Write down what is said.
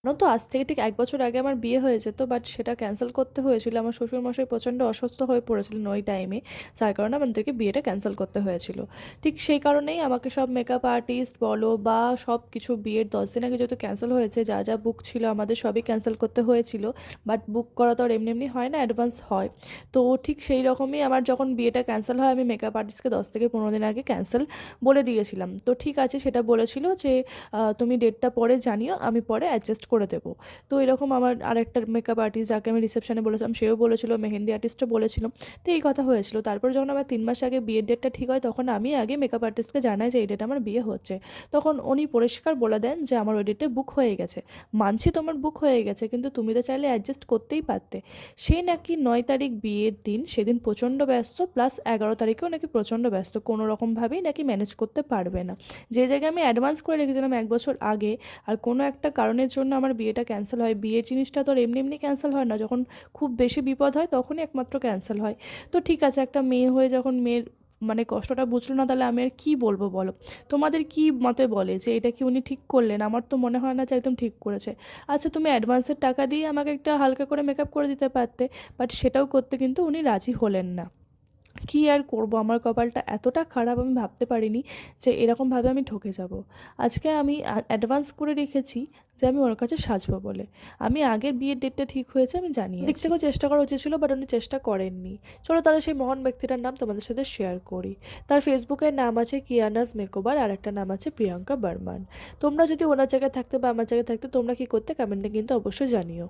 জানো তো, আজ থেকে ঠিক 1 বছর আগে আমার বিয়ে হয়ে যেত, বাট সেটা ক্যান্সেল করতে হয়েছিল। আমার শ্বশুরমশাই প্রচণ্ড অসুস্থ হয়ে পড়েছিলেন ওই টাইমে, যার কারণে আমাদেরকে বিয়েটা ক্যান্সেল করতে হয়েছিল। ঠিক সেই কারণেই আমাকে সব মেকআপ আর্টিস্ট বলো বা সব কিছু বিয়ের 10 দিন আগে যেহেতু ক্যান্সেল হয়েছে, যা যা বুক ছিল আমাদের সবই ক্যান্সেল করতে হয়েছিল। বাট বুক করা তো আর এমনি এমনি হয় না, অ্যাডভান্স হয়। তো ঠিক সেই রকমই আমার যখন বিয়েটা ক্যান্সেল হয়, আমি মেকআপ আর্টিস্টকে 10 থেকে 15 দিন আগে ক্যান্সেল বলে দিয়েছিলাম। তো ঠিক আছে, সেটা বলেছিল যে তুমি ডেটটা পরে জানিও, আমি পরে অ্যাডজাস্ট করে দেবো। তো এরকম আমার আরেকটা মেকআপ আর্টিস্ট যাকে আমি রিসেপশনে বলেছিলাম, সেও বলেছিল, মেহেন্দি আর্টিস্টও বলেছিল। তো এই কথা হয়েছিল। তারপর যখন আমার 3 মাস আগে বিয়ের ডেটটা ঠিক হয়, তখন আমি আগে মেকআপ আর্টিস্টকে জানাই যে এই ডেটে আমার বিয়ে হচ্ছে। তখন উনি পরিষ্কার বলে দেন যে আমার ওই ডেটে বুক হয়ে গেছে। মানছি তোমার বুক হয়ে গেছে, কিন্তু তুমি তো চাইলে অ্যাডজাস্ট করতেই পারতে। সে নাকি 9 তারিখ বিয়ের দিন, সেদিন প্রচণ্ড ব্যস্ত, প্লাস 11 তারিখেও নাকি প্রচণ্ড ব্যস্ত, কোনো রকমভাবেই নাকি ম্যানেজ করতে পারবে না। যে জায়গায় আমি অ্যাডভান্স করে রেখেছিলাম 1 বছর আগে, আর কোনো একটা কারণের জন্য আমার বিয়েটা ক্যান্সেল হয়। বিয়ের জিনিসটা তো আর এমনি এমনি ক্যান্সেল হয় না, যখন খুব বেশি বিপদ হয় তখনই একমাত্র ক্যান্সেল হয়। তো ঠিক আছে, একটা মেয়ে হয়ে যখন মেয়ের মানে কষ্টটা বুঝলো না, তাহলে আমি আর কী বলবো বলো? তোমাদের কি মতে বলে যে এটা কি উনি ঠিক করলেন? আমার তো মনে হয় না যে একদম ঠিক করেছে। আচ্ছা, তুমি অ্যাডভান্সের টাকা দিয়ে আমাকে একটা হালকা করে মেকআপ করে দিতে পারতে, বাট সেটাও করতে কিন্তু উনি রাজি হলেন না। কী আর করবো, আমার কপালটা এতটা খারাপ, আমি ভাবতে পারিনি যে এরকমভাবে আমি ঠকে যাব। আজকে আমি অ্যাডভান্স করে রেখেছি যে আমি ওর কাছে সাজবো বলে। আমি আগের বিয়ের ডেটটা ঠিক হয়েছে আমি জানিয়েছি। দিক থেকেও চেষ্টা করা উচিত ছিল, বাট উনি চেষ্টা করেননি। চলো তাহলে সেই মহান ব্যক্তিটার নাম তোমাদের সাথে শেয়ার করি। তার ফেসবুকের নাম আছে কিয়ানাজ মেকওভার, আর একটা নাম আছে প্রিয়াঙ্কা বর্মন। তোমরা যদি ওনার জায়গায় থাকতে বা আমার জায়গায় থাকতে, তোমরা কী করতে কমেন্টে কিন্তু অবশ্যই জানিও।